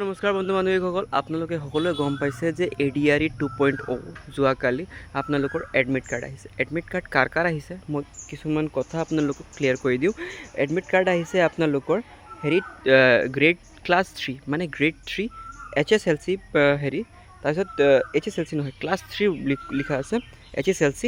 নমস্কাৰ বন্ধু বান্ধৱীসকল, আপোনালোকে সকলোৱে গম পাইছে যে ADRE 2.0 যোৱাকালি আপোনালোকৰ এডমিট কাৰ্ড আহিছে। এডমিট কাৰ্ড কাৰ আহিছে মই কিছুমান কথা আপোনালোকক ক্লিয়াৰ কৰি দিওঁ। এডমিট কাৰ্ড আহিছে আপোনালোকৰ হেৰিত গ্ৰেড ক্লাছ 3 মানে গ্ৰেড 3 HSLC হেৰি, তাৰপিছত HSLC নহয়, ক্লাছ 3 লিখা আছে HSLC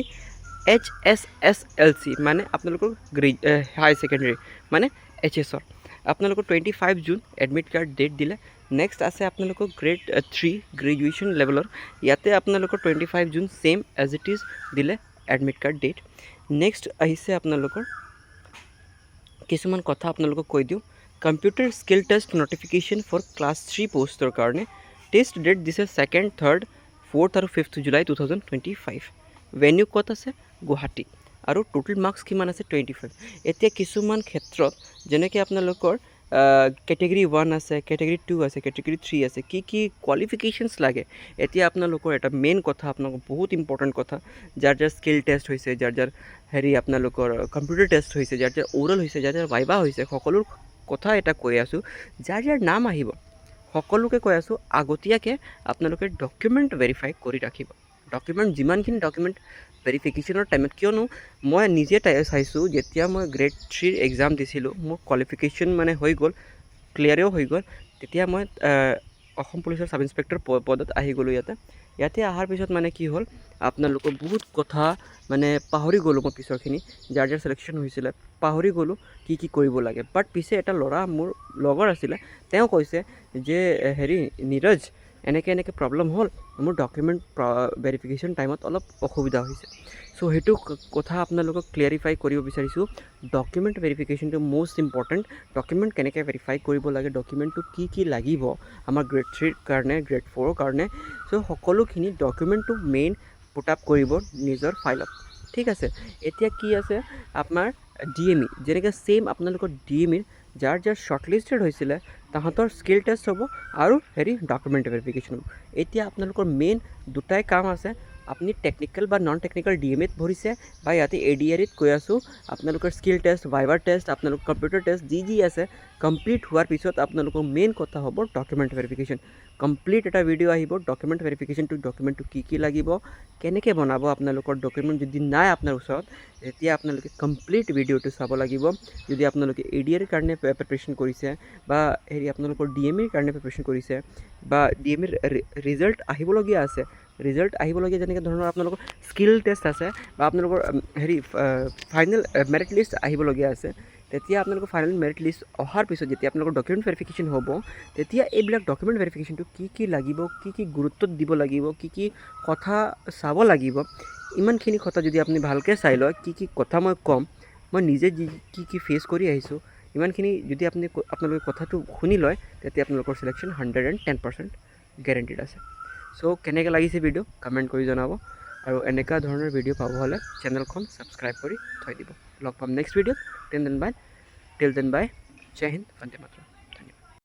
HSSLC মানে আপোনালোকৰ গ্ৰেড হাই ছেকেণ্ডেৰী মানে HSৰ। আপোনালোকৰ 25 জুন এডমিট কাৰ্ড ডেট দিলে। নেক্সট আছে আপোনালোকৰ গ্ৰেড 3 গ্ৰেজুৱেশ্যন লেভেলৰ, ইয়াতে আপোনালোকৰ 25 June same as it is দিলে এডমিট কাৰ্ড ডেট। নেক্সট আহিছে আপোনালোকৰ কিছুমান কথা আপোনালোকক কৈ দিওঁ। Computer skill test notification for class 3 পোষ্টৰ কাৰণে টেষ্ট ডেট দিছে 2nd, 3rd, 4th আৰু 5th জুলাই 2025। ভেনিউ ক'ত আছে? গুৱাহাটী। আৰু টোটেল মাৰ্কছ কিমান আছে? 25। এতিয়া কিছুমান ক্ষেত্ৰত যেনেকৈ আপোনালোকৰ কেটেগৰী 1 আছে, কেটেগৰী 2 আছে, কেটেগৰী 3 আছে, কি কোৱালিফিকেশ্যনছ লাগে। এতিয়া আপোনালোকৰ এটা মেইন কথা, আপোনালোকৰ বহুত ইম্পৰ্টেণ্ট কথা, যাৰ স্কিল টেষ্ট হৈছে, যাৰ হেৰি আপোনালোকৰ কম্পিউটাৰ টেষ্ট হৈছে, যাৰ অ'ৰেল হৈছে, যাৰ ভাইবা হৈছে, সকলো কথা এটা কৈ আছোঁ। যাৰ নাম আহিব সকলোকে কৈ আছোঁ, আগতীয়াকৈ আপোনালোকে ডকুমেণ্ট ভেৰিফাই কৰি ৰাখিব। ডকুমেণ্ট যিমানখিনি ডকুমেণ্ট ভেৰিফিকেশ্যনৰ টাইমত, কিয়নো মই নিজে চাইছোঁ, যেতিয়া মই গ্ৰেড 3 এক্সাম দিছিলোঁ, মোৰ কোৱালিফিকেশ্যন মানে হৈ গ'ল, ক্লিয়াৰেও হৈ গ'ল, তেতিয়া মই অসম পুলিচৰ ছাব ইন্সপেক্টৰ পদত আহি গ'লোঁ। ইয়াতে অহাৰ পিছত মানে কি হ'ল, আপোনালোকৰ বহুত কথা মানে পাহৰি গ'লোঁ মই পিছৰখিনি, যাৰ চিলেকশ্যন হৈছিলে পাহৰি গ'লোঁ কি কৰিব লাগে। বাট পিছে এটা ল'ৰা মোৰ লগৰ আছিলে, তেওঁ কৈছে যে হেৰি নীৰজ, এনেকৈ প্ৰব্লেম হ'ল, মোৰ ডকুমেণ্ট ভেৰিফিকেশ্যন টাইমত অলপ অসুবিধা হৈছে। চ' সেইটো কথা আপোনালোকক ক্লিয়াৰিফাই কৰিব বিচাৰিছোঁ। ডকুমেণ্ট ভেৰিফিকেশ্যনটো মষ্ট ইম্পৰ্টেণ্ট। ডকুমেণ্ট কেনেকৈ ভেৰিফাই কৰিব লাগে, ডকুমেণ্টটো কি লাগিব আমাৰ গ্ৰেড 3ৰ কাৰণে, গ্ৰেড 4ৰ কাৰণে। চ' সকলোখিনি ডকুমেণ্টটো মেইন পুট আপ কৰিব নিজৰ ফাইলত, ঠিক আছে। এতিয়া কি আছে আপোনাৰ DME, যেনেকৈ ছেইম আপোনালোকৰ DMEৰ যাৰ শ্বৰ্টলিষ্টেড হৈছিলে তাহাঁতৰ স্কিল টেষ্ট হ'ব আৰু হেৰি ডকুমেণ্ট ভেৰিফিকেশ্যন হ'ব। এতিয়া আপোনালোকৰ মেইন দুটাই কাম আছে। আপুনি টেকনিকেল বা নন টেকনিকেল DMEত ভৰিছে, বা ইয়াতে ADREত কৈ আছোঁ, আপোনালোকৰ স্কিল টেষ্ট, ভাইভাৰ টেষ্ট, আপোনালোকৰ কম্পিউটাৰ টেষ্ট যি আছে কমপ্লিট হোৱাৰ পিছত আপোনালোকৰ মেইন কথা হ'ব ডকুমেণ্ট ভেৰিফিকেশ্যন। কমপ্লিট এটা ভিডিঅ' আহিব ডকুমেণ্ট ভেৰিফিকেশ্যনটো, ডকুমেণ্টটো কি লাগিব, কেনেকৈ বনাব। আপোনালোকৰ ডকুমেণ্ট যদি নাই আপোনাৰ ওচৰত, তেতিয়া আপোনালোকে কমপ্লিট ভিডিঅ'টো চাব লাগিব। যদি আপোনালোকে ADREৰ কাৰণে প্ৰিপেৰেশ্যন কৰিছে, বা হেৰি আপোনালোকৰ DMEৰ কাৰণে প্ৰিপেৰেশ্যন কৰিছে, বা DMEৰ ৰিজাল্ট আহিবলগীয়া আছে, যেনেকৈ ধৰণৰ আপোনালোকৰ স্কিল টেষ্ট আছে, বা আপোনালোকৰ হেৰি ফাইনেল মেৰিট লিষ্ট আহিবলগীয়া আছে, তেতিয়া আপোনালোকৰ ফাইনেল মেৰিট লিষ্ট অহাৰ পিছত যেতিয়া আপোনালোকৰ ডকুমেণ্ট ভেৰিফিকেশ্যন হ'ব, তেতিয়া এইবিলাক ডকুমেণ্ট ভেৰিফিকেশ্যনটো কি লাগিব, কি গুৰুত্ব দিব লাগিব, কি কথা চাব লাগিব, ইমানখিনি কথা যদি আপুনি ভালকৈ চাই লয়, কি কথা মই ক'ম, মই নিজে কি ফেচ কৰি আহিছোঁ, ইমানখিনি যদি আপোনালোকে কথাটো শুনি লয়, তেতিয়া আপোনালোকৰ চিলেকশ্যন 110% গেৰেণ্টিড আছে। চ' কেনেকৈ লাগিছে ভিডিঅ' কমেণ্ট কৰি জনাব, আৰু এনেকুৱা ধৰণৰ ভিডিঅ' পাব হ'লে চেনেলখন ছাবস্ক্ৰাইব কৰি থৈ দিব। লগ পাম নেক্সট ভিডিঅ'ত। টিল দেন বাই, জয় হিন্দ, বন্দে মাতৰম।